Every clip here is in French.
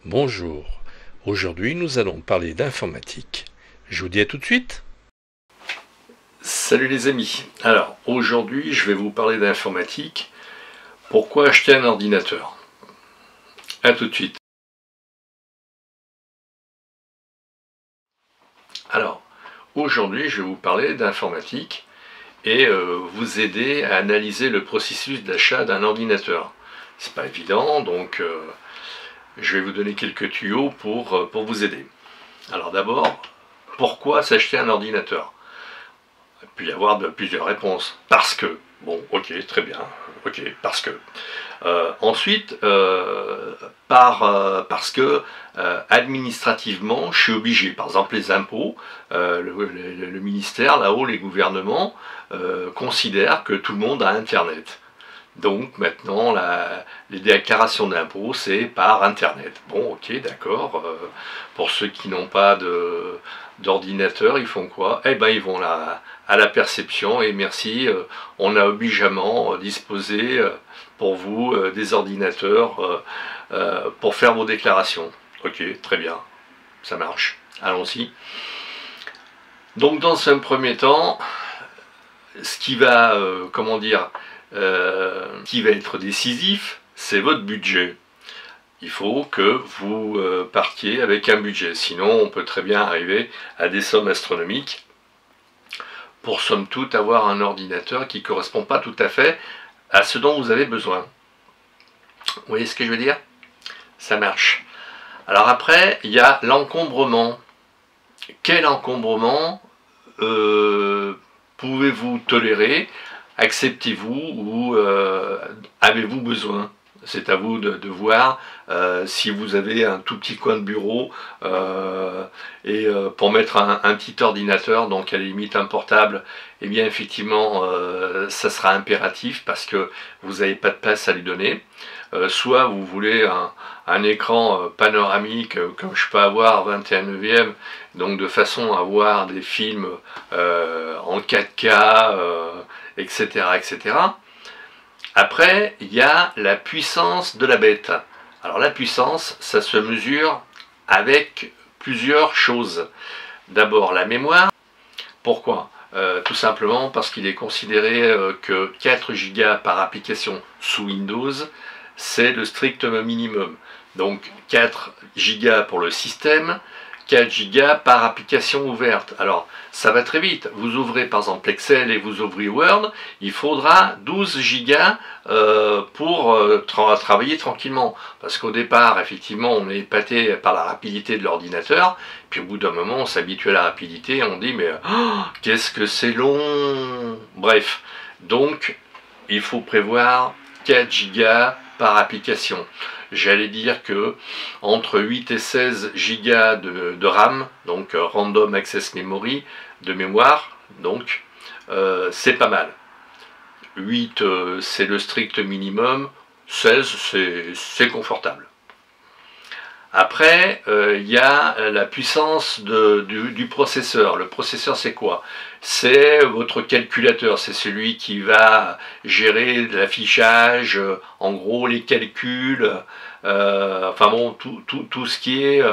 Bonjour, aujourd'hui nous allons parler d'informatique. Je vous dis à tout de suite. Salut les amis, alors aujourd'hui je vais vous parler d'informatique. Pourquoi acheter un ordinateur? A tout de suite. Alors aujourd'hui je vais vous parler d'informatique et vous aider à analyser le processus d'achat d'un ordinateur. C'est pas évident, donc je vais vous donner quelques tuyaux pour vous aider. Alors d'abord, pourquoi s'acheter un ordinateur? Il peut y avoir plusieurs réponses. Parce que. Bon, ok, très bien. Ok, parce que. Ensuite, parce que administrativement, je suis obligé. Par exemple, les impôts, le ministère, là-haut, les gouvernements, considèrent que tout le monde a Internet. Donc maintenant, les déclarations d'impôts, c'est par Internet. Bon, ok, d'accord. Pour ceux qui n'ont pas d'ordinateur, ils font quoi? Eh ben, ils vont à la perception et merci, on a obligeamment disposé pour vous des ordinateurs pour faire vos déclarations. Ok, très bien, ça marche. Allons-y. Donc dans un premier temps, ce qui va, comment dire, qui va être décisif, c'est votre budget. Il faut que vous partiez avec un budget, sinon on peut très bien arriver à des sommes astronomiques pour somme toute avoir un ordinateur qui ne correspond pas tout à fait à ce dont vous avez besoin. Vous voyez ce que je veux dire? Ça marche. Alors après, il y a l'encombrement. Quel encombrement pouvez-vous tolérer? Acceptez-vous ou avez-vous besoin? C'est à vous de voir si vous avez un tout petit coin de bureau et pour mettre un petit ordinateur, donc à la limite un portable, eh bien effectivement ça sera impératif parce que vous n'avez pas de place à lui donner. Soit vous voulez un écran panoramique comme je peux avoir 21/9, donc de façon à voir des films en 4K, etc., etc. Après, il y a la puissance de la bête. Alors la puissance, ça se mesure avec plusieurs choses. D'abord la mémoire. Pourquoi? Tout simplement parce qu'il est considéré que 4 Go par application sous Windows, c'est le strict minimum. Donc 4 Go pour le système, 4 Go par application ouverte. Alors ça va très vite. Vous ouvrez par exemple Excel et vous ouvrez Word, il faudra 12 Go pour travailler tranquillement. Parce qu'au départ, effectivement, on est épaté par la rapidité de l'ordinateur. Puis au bout d'un moment, on s'habitue à la rapidité et on dit mais oh, qu'est-ce que c'est long. Bref, donc il faut prévoir 4 Go par application. J'allais dire que entre 8 et 16 Go de RAM, donc Random Access Memory, de mémoire, donc c'est pas mal. 8 c'est le strict minimum, 16 c'est confortable. Après, il y a la puissance du processeur. Le processeur, c'est quoi? C'est votre calculateur, c'est celui qui va gérer l'affichage, en gros les calculs, enfin bon, tout ce qui est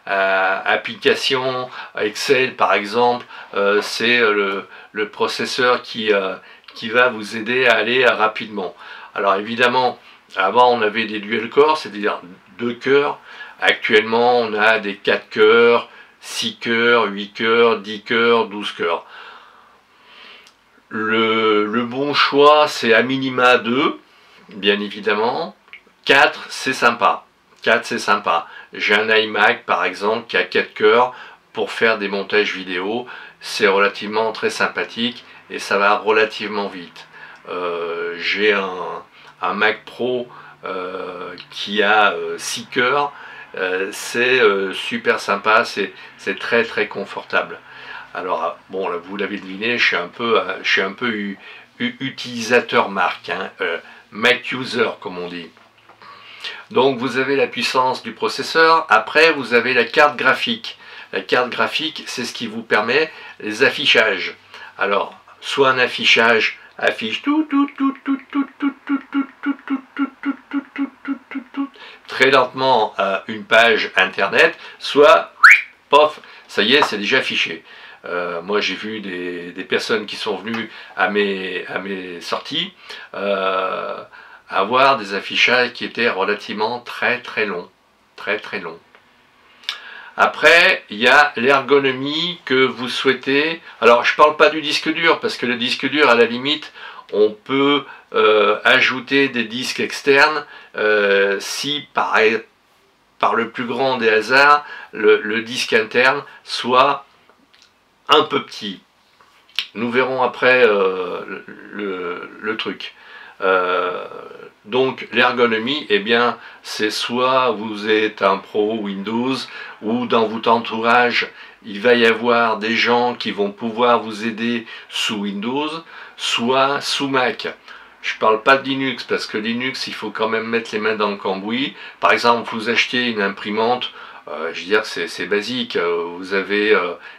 application, Excel par exemple, c'est le processeur qui va vous aider à aller rapidement. Alors évidemment, avant on avait des dual core, c'est-à-dire 2 cœurs. Actuellement, on a des 4 cœurs, 6 cœurs, 8 cœurs, 10 cœurs, 12 cœurs. Le bon choix, c'est à minima 2, bien évidemment. 4, c'est sympa. 4, c'est sympa. J'ai un iMac, par exemple, qui a 4 cœurs pour faire des montages vidéo. C'est relativement très sympathique et ça va relativement vite. J'ai un Mac Pro qui a 6 cœurs. C'est super sympa, c'est très très confortable. Alors bon, là, vous l'avez deviné, je suis un peu utilisateur Mac, hein, Mac user comme on dit. Donc vous avez la puissance du processeur, après vous avez la carte graphique. La carte graphique, c'est ce qui vous permet les affichages. Alors, soit un affichage affiche très lentement une page internet, soit pof, ça y est, c'est déjà affiché. Moi j'ai vu des personnes qui sont venues à mes sorties avoir des affichages qui étaient relativement très longs. Très longs. Après, il y a l'ergonomie que vous souhaitez. Alors, je ne parle pas du disque dur, parce que le disque dur, à la limite, on peut ajouter des disques externes si, par le plus grand des hasards, le disque interne soit un peu petit. Nous verrons après le truc. Donc l'ergonomie, eh bien, c'est soit vous êtes un pro Windows ou dans votre entourage, il va y avoir des gens qui vont pouvoir vous aider sous Windows, soit sous Mac. Je ne parle pas de Linux parce que Linux, il faut quand même mettre les mains dans le cambouis. Par exemple, vous achetez une imprimante, je veux dire, c'est basique. Vous avez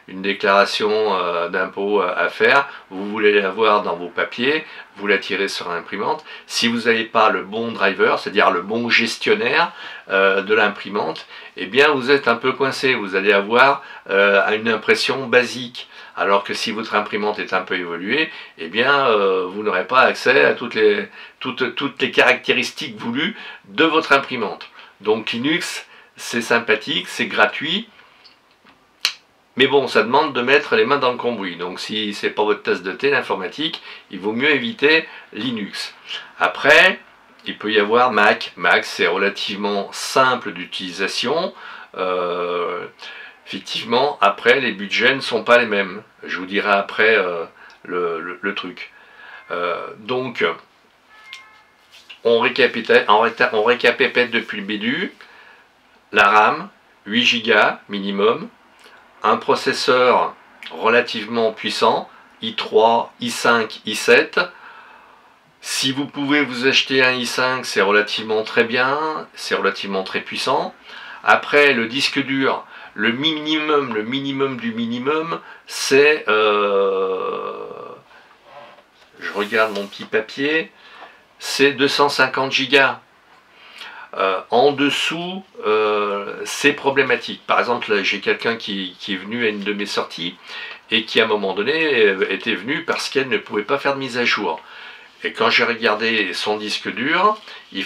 une déclaration d'impôt à faire, vous voulez l'avoir dans vos papiers, vous la tirez sur l'imprimante. Si vous n'avez pas le bon driver, c'est-à-dire le bon gestionnaire de l'imprimante, eh bien vous êtes un peu coincé. Vous allez avoir une impression basique. Alors que si votre imprimante est un peu évoluée, eh bien vous n'aurez pas accès à toutes les caractéristiques voulues de votre imprimante. Donc Linux, c'est sympathique, c'est gratuit, mais bon, ça demande de mettre les mains dans le cambouis. Donc si c'est pas votre tasse de thé, l'informatique, il vaut mieux éviter Linux. Après, il peut y avoir Mac. Mac, c'est relativement simple d'utilisation. Effectivement, après, les budgets ne sont pas les mêmes. Je vous dirai après le truc. Donc, on récapitule depuis le début. La RAM, 8 Go minimum, un processeur relativement puissant, i3, i5, i7. Si vous pouvez vous acheter un i5, c'est relativement très bien, c'est relativement très puissant. Après, le disque dur, le minimum du minimum, c'est... je regarde mon petit papier, c'est 250 Go. En dessous, c'est problématique. Par exemple, j'ai quelqu'un qui est venu à une de mes sorties et qui, à un moment donné, était venu parce qu'elle ne pouvait pas faire de mise à jour. Et quand j'ai regardé son disque dur, il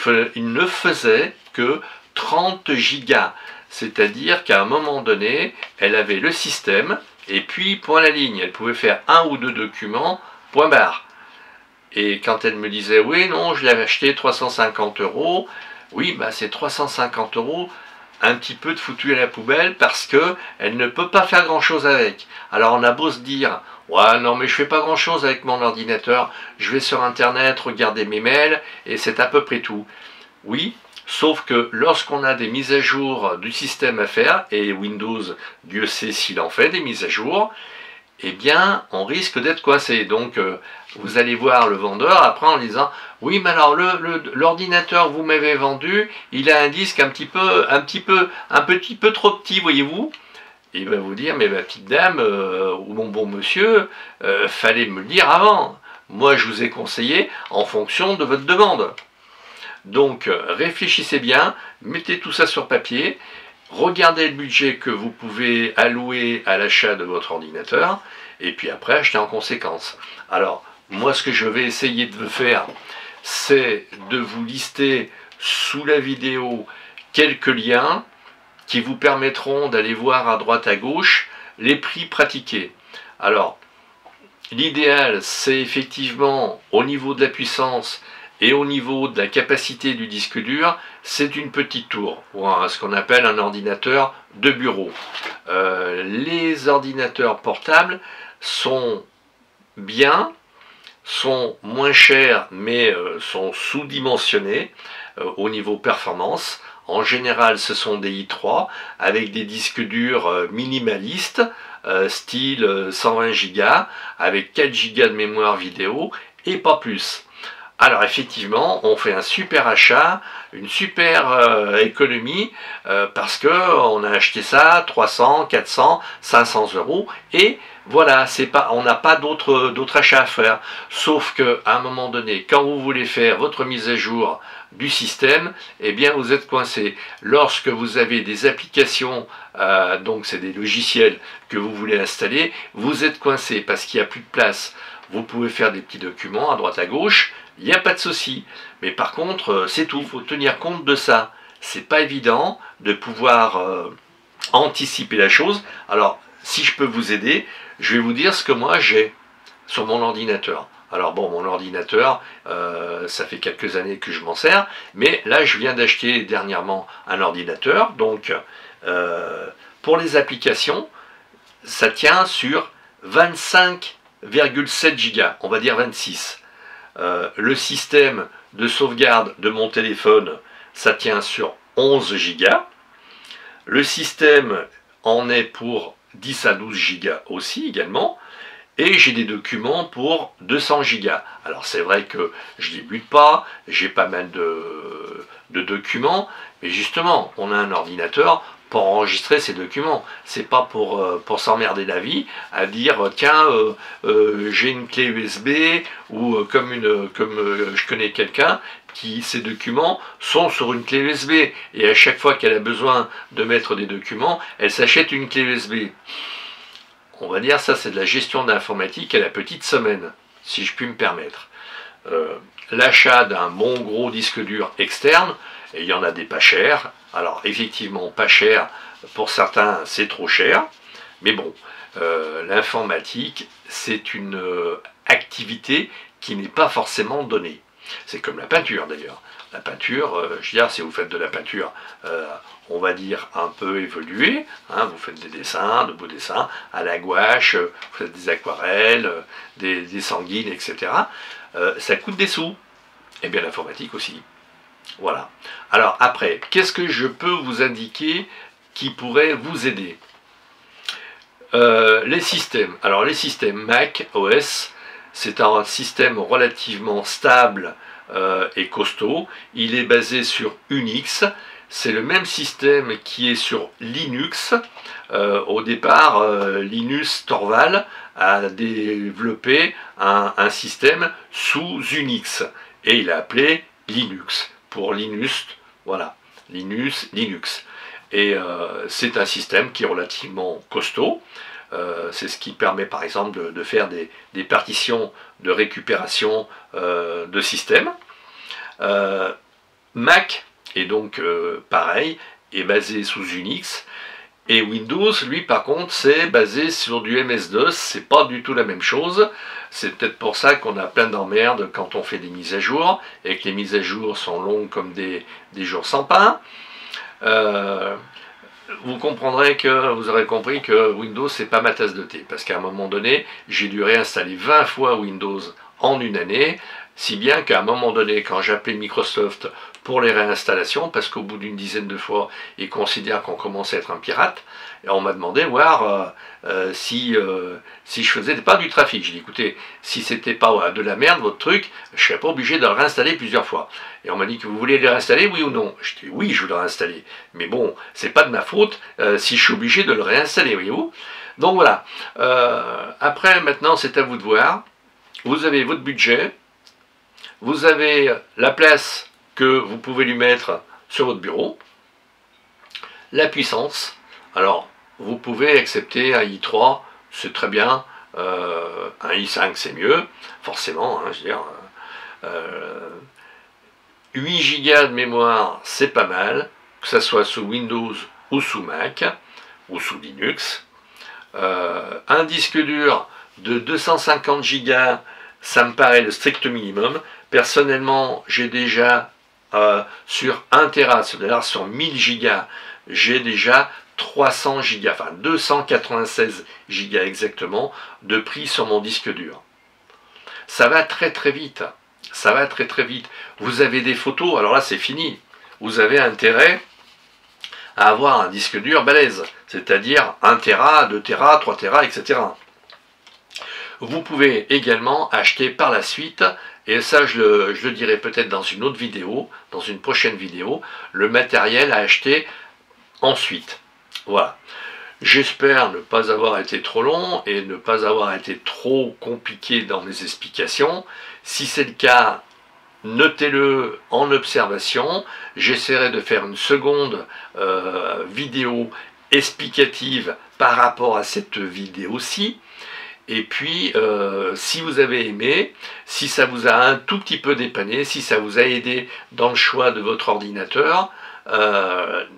ne faisait que 30 gigas. C'est-à-dire qu'à un moment donné, elle avait le système et puis point la ligne. Elle pouvait faire un ou deux documents, point barre. Et quand elle me disait, oui, non, je l'avais acheté 350 €, oui, bah c'est 350 €, un petit peu de foutu à la poubelle parce que elle ne peut pas faire grand chose avec. Alors on a beau se dire, ouais, non, mais je fais pas grand chose avec mon ordinateur, je vais sur internet, regarder mes mails et c'est à peu près tout. Oui, sauf que lorsqu'on a des mises à jour du système à faire, et Windows, Dieu sait s'il en fait des mises à jour, eh bien, on risque d'être coincé. Donc, vous allez voir le vendeur après en disant, oui, mais alors l'ordinateur que vous m'avez vendu, il a un disque un petit peu trop petit, voyez-vous. Et il va vous dire, mais ma petite dame ou mon bon monsieur, fallait me le dire avant. Moi, je vous ai conseillé en fonction de votre demande. Donc, réfléchissez bien, mettez tout ça sur papier. Regardez le budget que vous pouvez allouer à l'achat de votre ordinateur et puis après achetez en conséquence. Alors moi ce que je vais essayer de faire, c'est de vous lister sous la vidéo quelques liens qui vous permettront d'aller voir à droite à gauche les prix pratiqués. Alors l'idéal c'est effectivement au niveau de la puissance et au niveau de la capacité du disque dur, c'est une petite tour, ou ce qu'on appelle un ordinateur de bureau. Les ordinateurs portables sont bien, sont moins chers, mais sont sous-dimensionnés au niveau performance. En général, ce sont des i3 avec des disques durs minimalistes, style 120 Go, avec 4 Go de mémoire vidéo, et pas plus. Alors effectivement, on fait un super achat, une super économie, parce qu'on a acheté ça 300, 400, 500 euros, et voilà, on n'a pas d'autres achats à faire. Sauf qu'à un moment donné, quand vous voulez faire votre mise à jour du système, eh bien vous êtes coincé. Lorsque vous avez des applications, donc c'est des logiciels que vous voulez installer, vous êtes coincé parce qu'il n'y a plus de place. Vous pouvez faire des petits documents à droite à gauche, il n'y a pas de souci. Mais par contre, c'est tout, il faut tenir compte de ça. C'est pas évident de pouvoir anticiper la chose. Alors, si je peux vous aider, je vais vous dire ce que moi j'ai sur mon ordinateur. Alors bon, mon ordinateur, ça fait quelques années que je m'en sers, mais là je viens d'acheter dernièrement un ordinateur, donc pour les applications, ça tient sur 25,7 Go, on va dire 26. Le système de sauvegarde de mon téléphone, ça tient sur 11 Go. Le système en est pour 10 à 12 Go aussi également. Et j'ai des documents pour 200 Go. Alors c'est vrai que je débute pas, j'ai pas mal de documents, mais justement, on a un ordinateur pour enregistrer ces documents. C'est pas pour s'emmerder la vie à dire tiens j'ai une clé USB ou comme je connais quelqu'un qui ses documents sont sur une clé USB et à chaque fois qu'elle a besoin de mettre des documents, elle s'achète une clé USB. On va dire ça c'est de la gestion d'informatique à la petite semaine, si je puis me permettre. L'achat d'un bon gros disque dur externe, et il y en a des pas chers. Alors effectivement pas cher, pour certains c'est trop cher, mais bon, l'informatique c'est une activité qui n'est pas forcément donnée. C'est comme la peinture d'ailleurs. La peinture, je veux dire, si vous faites de la peinture, on va dire un peu évoluée, hein, vous faites des dessins, de beaux dessins, à la gouache, vous faites des aquarelles, des sanguines, etc. Ça coûte des sous. Et bien l'informatique aussi. Voilà. Alors après, qu'est-ce que je peux vous indiquer qui pourrait vous aider? Les systèmes. Alors les systèmes Mac OS, c'est un système relativement stable et costaud. Il est basé sur Unix. C'est le même système qui est sur Linux. Au départ, Linus Torvald a développé un système sous Unix. Et il a appelé Linux, pour Linus, voilà, Linux. Et c'est un système qui est relativement costaud. C'est ce qui permet par exemple de faire des partitions de récupération de système. Mac est donc pareil, est basé sous Unix. Et Windows, lui, par contre, c'est basé sur du MS-DOS, c'est pas du tout la même chose. C'est peut-être pour ça qu'on a plein d'emmerdes quand on fait des mises à jour, et que les mises à jour sont longues comme des jours sans pain. Vous comprendrez que, vous aurez compris que Windows, c'est pas ma tasse de thé, parce qu'à un moment donné, j'ai dû réinstaller 20 fois Windows en une année, si bien qu'à un moment donné, quand j'appelais Microsoft pour les réinstallations, parce qu'au bout d'une dizaine de fois, ils considèrent qu'on commence à être un pirate, et on m'a demandé voir si je faisais pas du trafic. J'ai dit écoutez, si c'était pas de la merde votre truc, je serais pas obligé de le réinstaller plusieurs fois. Et on m'a dit que vous voulez le réinstaller, oui ou non? Je dis oui, je veux le réinstaller. Mais bon, c'est pas de ma faute si je suis obligé de le réinstaller, voyez-vous. Donc voilà. Après, maintenant, c'est à vous de voir. Vous avez votre budget, vous avez la place que vous pouvez lui mettre sur votre bureau, la puissance. Alors, vous pouvez accepter un i3, c'est très bien, un i5 c'est mieux, forcément, hein, je veux dire, 8 Go de mémoire c'est pas mal, que ce soit sous Windows ou sous Mac, ou sous Linux. Un disque dur de 250 Go, ça me paraît le strict minimum. Personnellement, j'ai déjà sur 1 Tera, c'est-à-dire sur 1000 Go, j'ai déjà 300 Go, enfin 296 Go exactement, de pris sur mon disque dur. Ça va très très vite. Ça va très très vite. Vous avez des photos, alors là c'est fini. Vous avez intérêt à avoir un disque dur balèze, c'est-à-dire 1 Tera, 2 Tera, 3 Tera, etc. Vous pouvez également acheter par la suite et ça je le dirai peut-être dans une autre vidéo, dans une prochaine vidéo, le matériel à acheter ensuite. Voilà. J'espère ne pas avoir été trop long et ne pas avoir été trop compliqué dans mes explications. Si c'est le cas, notez-le en observation. J'essaierai de faire une seconde vidéo explicative par rapport à cette vidéo-ci. Et puis, si vous avez aimé, si ça vous a un tout petit peu dépanné, si ça vous a aidé dans le choix de votre ordinateur,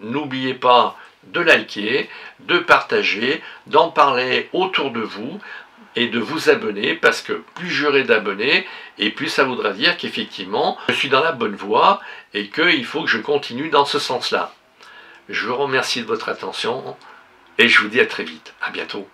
n'oubliez pas de liker, de partager, d'en parler autour de vous et de vous abonner, parce que plus j'aurai d'abonnés et plus ça voudra dire qu'effectivement je suis dans la bonne voie et qu'il faut que je continue dans ce sens-là. Je vous remercie de votre attention et je vous dis à très vite. À bientôt.